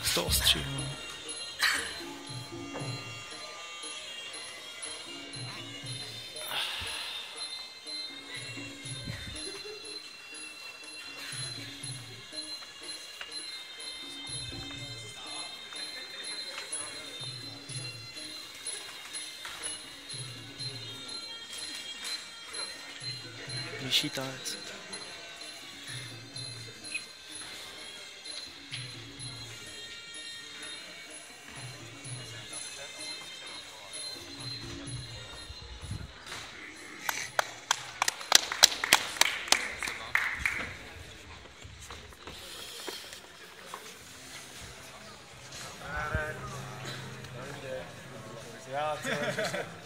Jak se to ostří, no. Vyšší tanec.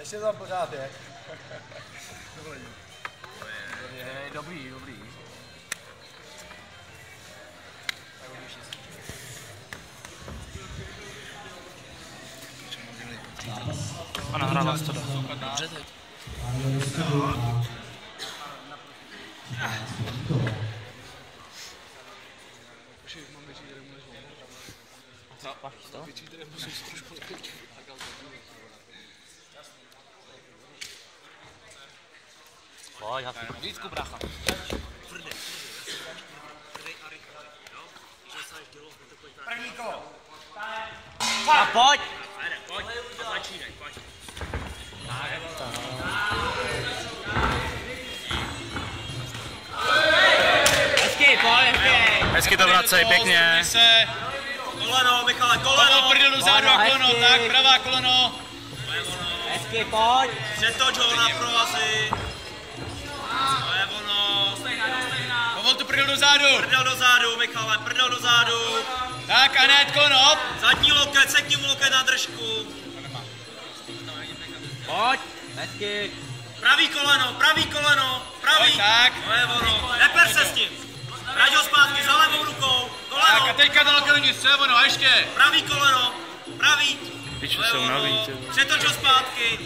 Ještě tam pořád je. Dobrý. A nahrála se to dobře teď. Pojď, vícku, brácha. První kolo. A pojď! Pojď a začínej, pojď. Hezky, pojď, Hezky to vracej, pěkně. Koleno, Michale, koleno. Prdel do zádu a koleno, tak, pravá koleno. Hezky, pojď. Přetoč ho na provazy. To je ono. Povol tu prdel do zádu. Prdel do zádu, Michale, prdel do zádu. Tak a hned konop. Zadní loket, sekni mu loket na držku. Pojď. Hezky. Pravý koleno, pravý. Pojď, tak. To je ono. Neper se s tím. Vrať ho zpátky za levou rukou. Tak a Koleno. teďka to loket vnitř, to je ono, a ještě. Pravý koleno. Pravý. Piču To je se ono. unaví, Přetoč ho zpátky.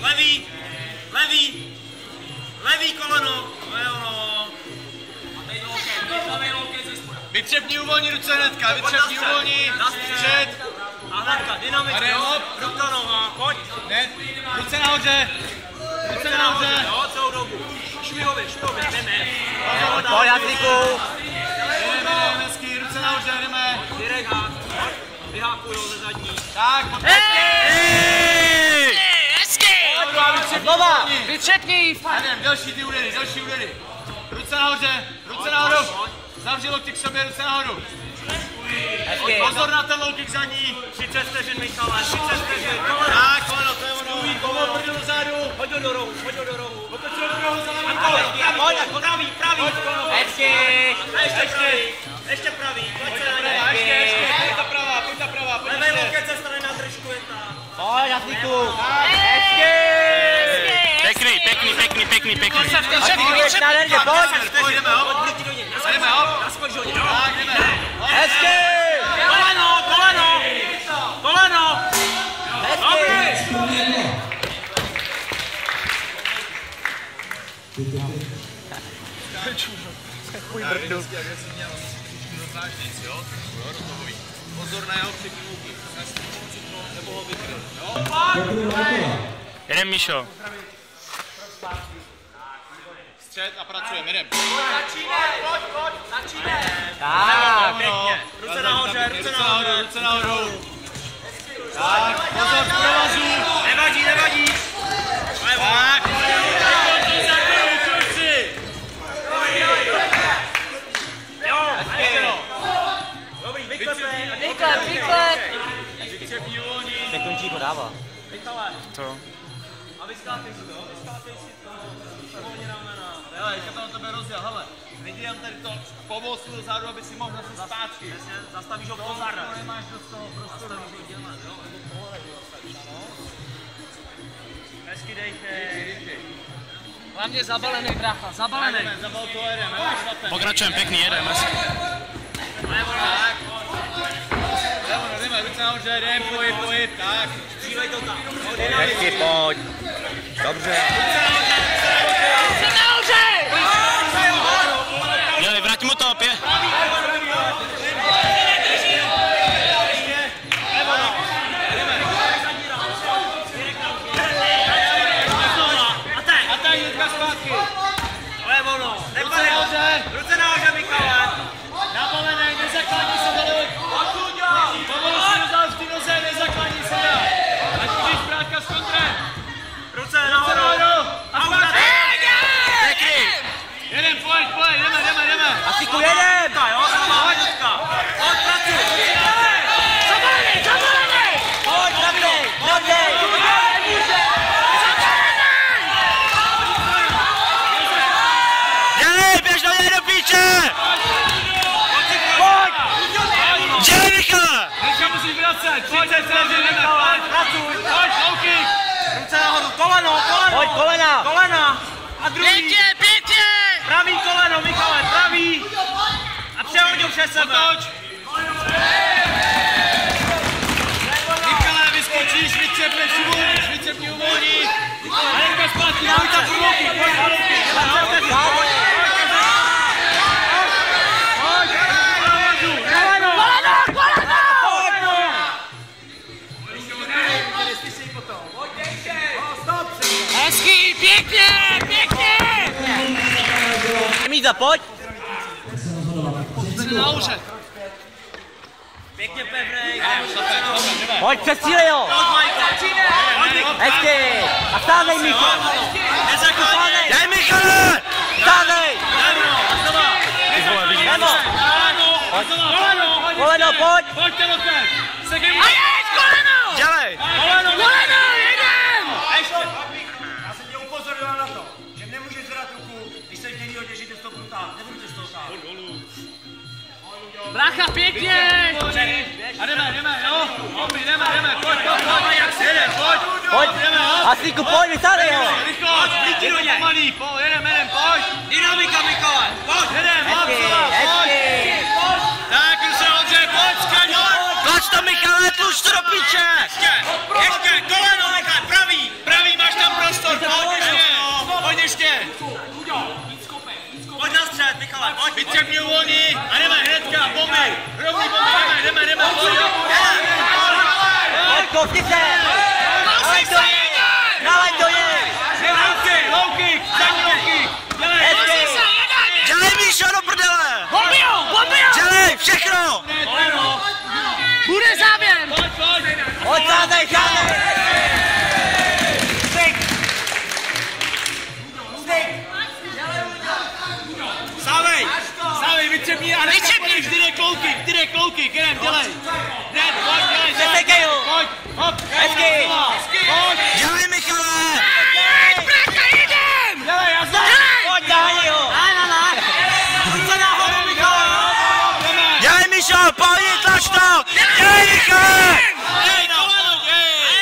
Levý koleno. To je ono. Vytřepni, uvolni ruce hnedka, vytřepni, uvolni. Před. A hnedka, dynamicky. A hop. Ruka noha, pojď. Hned. Ruce nahoře. Ruce nahoře. Jo, celou dobu. Šujovi, jdeme. Pojď, Hadlíku. Jdeme, hezky, ruce nahoře, jdeme. Direk hák, pojď. Vyhákujou ze zadní. Tak, pojď. Hezky! Znova, vytřepni. Jdem, další ty údery, Ruce nahoru. Zavři lokty k sobě, ruce nahoru. Pozor na ten low kick zadní. 30 vteřin, Michale, 30 vteřin. Tak, koleno, to je ono. Povol, prdel do zádu. Hoď ho do rohu. Otoč ho do rohu za levou. Pravý. Hezky. Ještě pravý. Pojď se na A něj. ještě, pojď ta pravá, pojď Levej ještě. loket se stane na držku, jen tak. Pojď, Hadlíku. Hezky. Pěkný. Pojď, jdeme, hop. Jdeme, hop. Naskoč ho, jo. Tak, jdeme. Hezky. Koleno. Dobrý. Pozor na jeho připnutí. Nebo ho vykryl. Jedem, Míšo. Střed a pracujeme, jdem. Začínej. Tak, Pěkně. Ruce nahoře. Tak, pozor z provazu. Nevadí. Tak. Jo. Dobrý, vyklepej. Vyklep. Teď končí podává. Michale. To. A vyskápej si to. Volně ramena. Hele, ještě to na tebe rozděl, hele. Vidím tady to povozku do zádu, aby si mohl zase zpátky. Přesně, zastavíš ho pozorně. Nemáš do toho prostoru. Hezky dejte. Hlavně zabalený, brácha, zabalený. Zabal to jedem, jo, šlapem. Pokračujeme, pěkný, jedem. Tak. Jdeme, ruce nahoře, jdem, pohyb, tak. Přívej to tam. Hezky, pojď. Dobře. Měli, vrať mu to, Pojď, kolena! Kolena! A druhý! Pěkně! Pravý koleno, Michale, pravý! A přehodil přes sebe! Michale, vyskočíš, vycepneš, uvolníš, vycepni, uvolní! A jdeme zpátky, pojď tam pro Louky, pojď na Louky! Hezký, pěkně, pěkně! Míza, pojď! Nahoře. Pěkně pevnej. Pojď, přestřílej ho! Hezky! A vstávej, Michal! Nezakopanej! Dej, Michale! Vstávej! Nemo! Koleno, pojď! Pojďte do ten! A jeď, koleno! Dělej! Koleno, jedem! Já jsem tě upozorňoval na to, že nemůžeš zvedat ruku, když se dělí hodně, že jde z toho prutá. Nebudu tě z toho stát. Brácha, pěkně! A jdeme, jo? Jdeme, pojď, jedem, pojď! Hasíku, pojď, vystávej ho! Rychlost, blíky do něj! Pomalý, jedem, pojď! Dynamika, Mikale! Pojď! Jedem, pojď! Tak, už se hodře, pojď, skaň! Tlač to, Michale, tluč to do piče! Ještě, koleno, Michale, pravý, máš tam prostor, pojď ještě! Pojď na střed, Michale, pojď! Vycepni, uvolní a jdeme hnedka, bomby! Rovný bomby, jdeme, pojď! Pojď, kopni se! Nalej do něj! Low kick! Zadní low kick! Dělej, Míšo, do prdele! Bombio! Dělej, všechno! Bude závěr! Pojď, sázej! Sávej, vycepni a hnedka půjdeš, direkt low kick, jedem, dělej! Nesekej ho! Pojď, hop, hezky! Pojď! Dělej, Michale! Brácha, jedem! Dělej, jasně! Pojď, dahani ho! Ruce nahoru, Michale! Dělej, Míšo, pojď, tlač to! Dělej, Michale!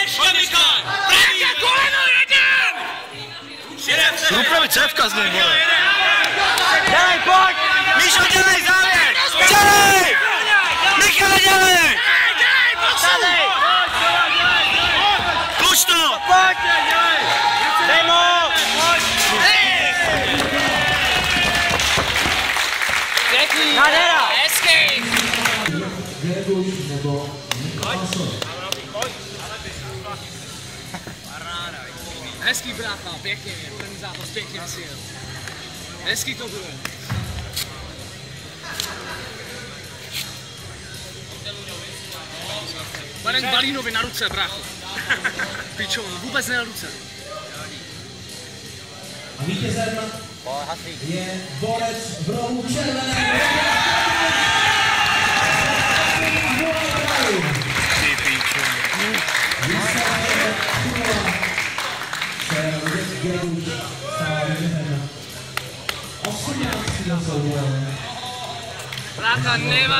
Ještě, Michale! Brácha, koleno, jedem! Rupravit cévka z něj, vole! Dělej, pojď! Míšo, dělej závěr! Dělej! Michale, dělej! Sázej! Tluč to! Pojď! Dej mu! Pěkný! Nádhera! Hezký! Hezký, brácha, pěkně, ten zápas pěkně vysil. Hezký to bylo. Bareň Balínovi na ruce, brácho. Pičo, vůbec ne na ruce. A vítězem je borec v rohu červené. Brácha, nevadí.